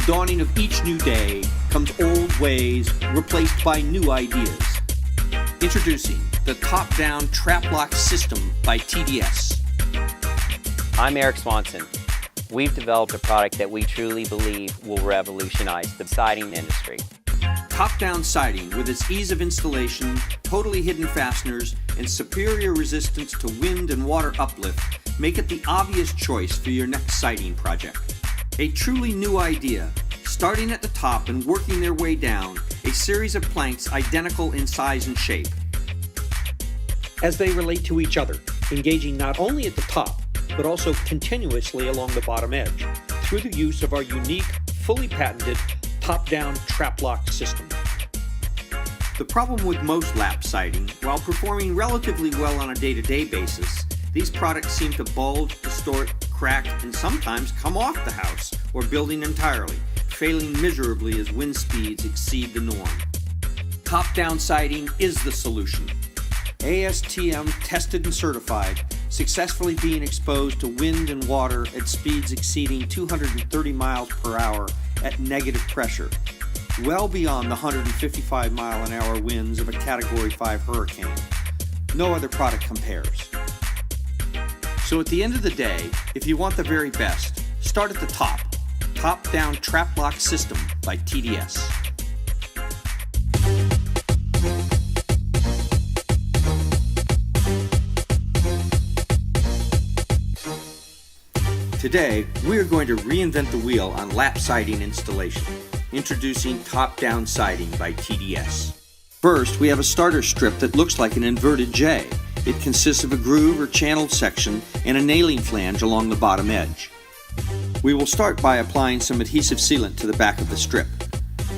dawning of each new day comes old ways replaced by new ideas. Introducing the top-down Trap-Loc system by TDS. I'm Eric Swanson. We've developed a product that we truly believe will revolutionize the siding industry. Top-down siding with its ease of installation, totally hidden fasteners, and superior resistance to wind and water uplift make it the obvious choice for your next siding project. A truly new idea, starting at the top and working their way down, a series of planks identical in size and shape. As they relate to each other, engaging not only at the top, but also continuously along the bottom edge, through the use of our unique, fully patented, top-down Trap-Loc system. The problem with most lap siding, while performing relatively well on a day-to-day basis, these products seem to bulge, distort, crack, and sometimes come off the house or building entirely, failing miserably as wind speeds exceed the norm. Top-down siding is the solution. ASTM tested and certified, successfully being exposed to wind and water at speeds exceeding 230 miles per hour at negative pressure, well beyond the 155 mile an hour winds of a Category 5 hurricane. No other product compares. So at the end of the day, if you want the very best, start at the top. Top-down Trap-Loc system by TDS. Today, we are going to reinvent the wheel on lap siding installation. Introducing top-down siding by TDS. First, we have a starter strip that looks like an inverted J. It consists of a groove or channeled section and a nailing flange along the bottom edge. We will start by applying some adhesive sealant to the back of the strip.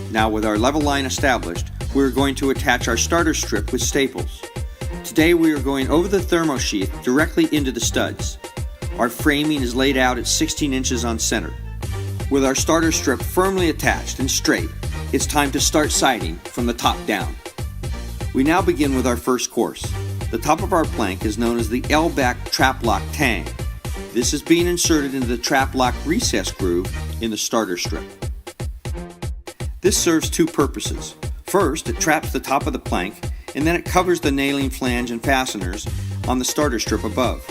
Now, with our level line established, we are going to attach our starter strip with staples. Today, we are going over the thermosheath directly into the studs. Our framing is laid out at 16 inches on center. With our starter strip firmly attached and straight, it's time to start siding from the top down. We now begin with our first course. The top of our plank is known as the L-back Trap-Loc tang. This is being inserted into the Trap-Loc recess groove in the starter strip. This serves two purposes. First, it traps the top of the plank, and then it covers the nailing flange and fasteners on the starter strip above.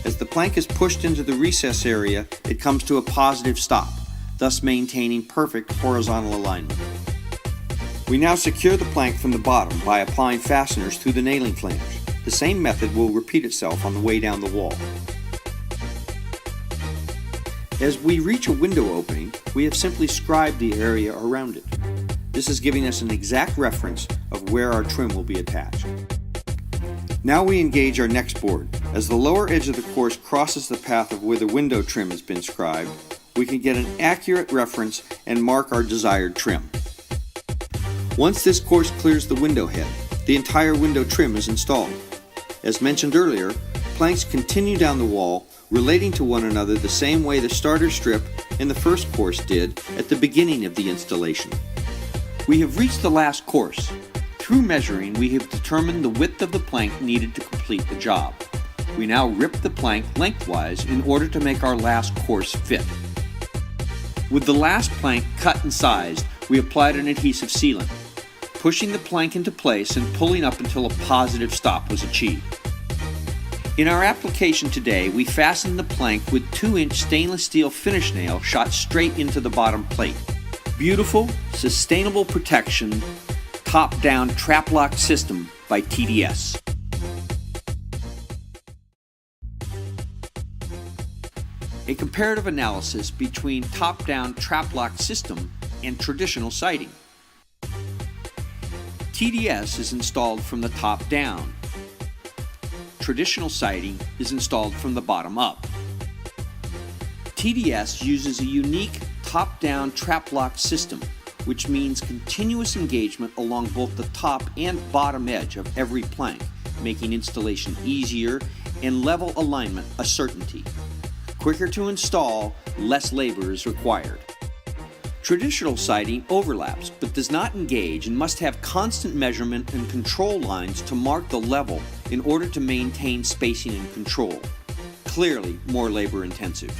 As the plank is pushed into the recess area, it comes to a positive stop, thus maintaining perfect horizontal alignment. We now secure the plank from the bottom by applying fasteners through the nailing flange. The same method will repeat itself on the way down the wall. As we reach a window opening, we have simply scribed the area around it. This is giving us an exact reference of where our trim will be attached. Now we engage our next board. As the lower edge of the course crosses the path of where the window trim has been scribed, we can get an accurate reference and mark our desired trim. Once this course clears the window head, the entire window trim is installed. As mentioned earlier, planks continue down the wall, relating to one another the same way the starter strip in the first course did at the beginning of the installation. We have reached the last course. Through measuring, we have determined the width of the plank needed to complete the job. We now rip the plank lengthwise in order to make our last course fit. With the last plank cut and sized, we applied an adhesive sealant, pushing the plank into place and pulling up until a positive stop was achieved. In our application today, we fastened the plank with 2-inch stainless steel finish nail shot straight into the bottom plate. Beautiful, sustainable protection, top-down Trap-Loc system by TDS. A comparative analysis between top-down Trap-Loc system and traditional siding. TDS is installed from the top down. Traditional siding is installed from the bottom up. TDS uses a unique top-down Trap-Loc system, which means continuous engagement along both the top and bottom edge of every plank, making installation easier and level alignment a certainty. Quicker to install, less labor is required. Traditional siding overlaps but does not engage and must have constant measurement and control lines to mark the level in order to maintain spacing and control. Clearly more labor intensive.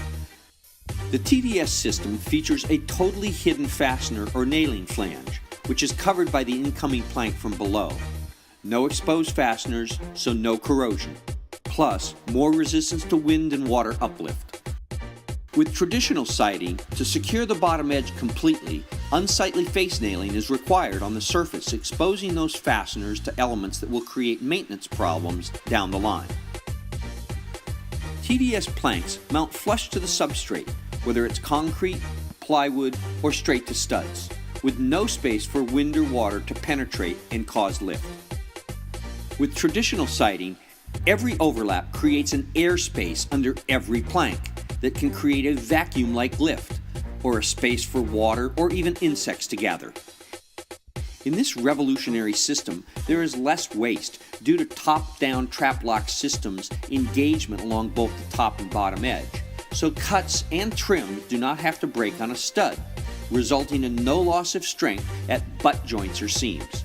The TDS system features a totally hidden fastener or nailing flange, which is covered by the incoming plank from below. No exposed fasteners, so no corrosion. Plus, more resistance to wind and water uplift. With traditional siding, to secure the bottom edge completely, unsightly face nailing is required on the surface, exposing those fasteners to elements that will create maintenance problems down the line. TDS planks mount flush to the substrate, whether it's concrete, plywood, or straight to studs, with no space for wind or water to penetrate and cause lift. With traditional siding, every overlap creates an air space under every plank that can create a vacuum-like lift, or a space for water or even insects to gather. In this revolutionary system, there is less waste due to top-down Trap-Loc systems engagement along both the top and bottom edge, so cuts and trims do not have to break on a stud, resulting in no loss of strength at butt joints or seams.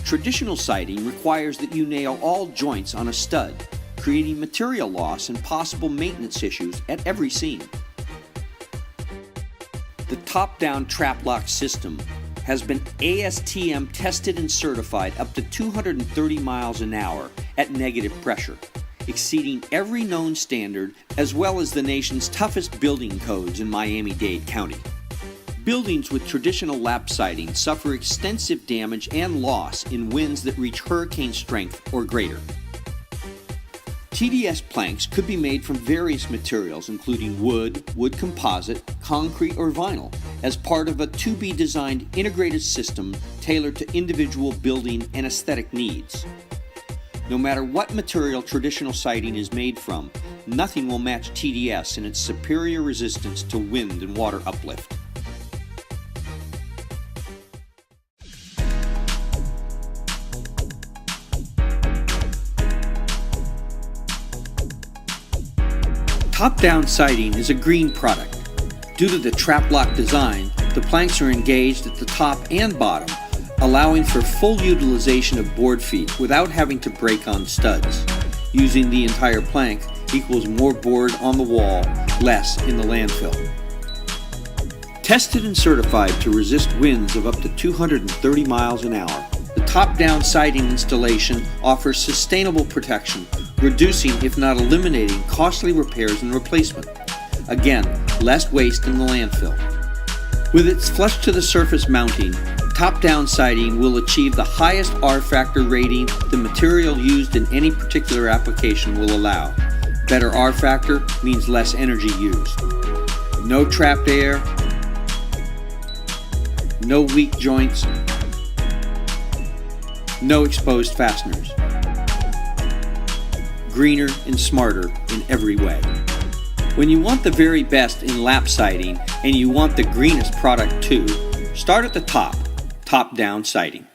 Traditional siding requires that you nail all joints on a stud, creating material loss and possible maintenance issues at every seam. The top-down Trap-Loc system has been ASTM tested and certified up to 230 miles an hour at negative pressure, exceeding every known standard as well as the nation's toughest building codes in Miami-Dade County. Buildings with traditional lap siding suffer extensive damage and loss in winds that reach hurricane strength or greater. TDS planks could be made from various materials including wood, wood composite, concrete, or vinyl as part of a to-be-designed integrated system tailored to individual building and aesthetic needs. No matter what material traditional siding is made from, nothing will match TDS in its superior resistance to wind and water uplift. Top-down siding is a green product. Due to the Trap-Loc design, the planks are engaged at the top and bottom, allowing for full utilization of board feet without having to break on studs. Using the entire plank equals more board on the wall, less in the landfill. Tested and certified to resist winds of up to 230 miles an hour, the top-down siding installation offers sustainable protection, reducing if not eliminating costly repairs and replacement. Again, less waste in the landfill. With its flush to the surface mounting, top-down siding will achieve the highest R factor rating the material used in any particular application will allow. Better R factor means less energy used. No trapped air, no weak joints, no exposed fasteners. Greener and smarter in every way. When you want the very best in lap siding and you want the greenest product too, start at the top, top-down siding.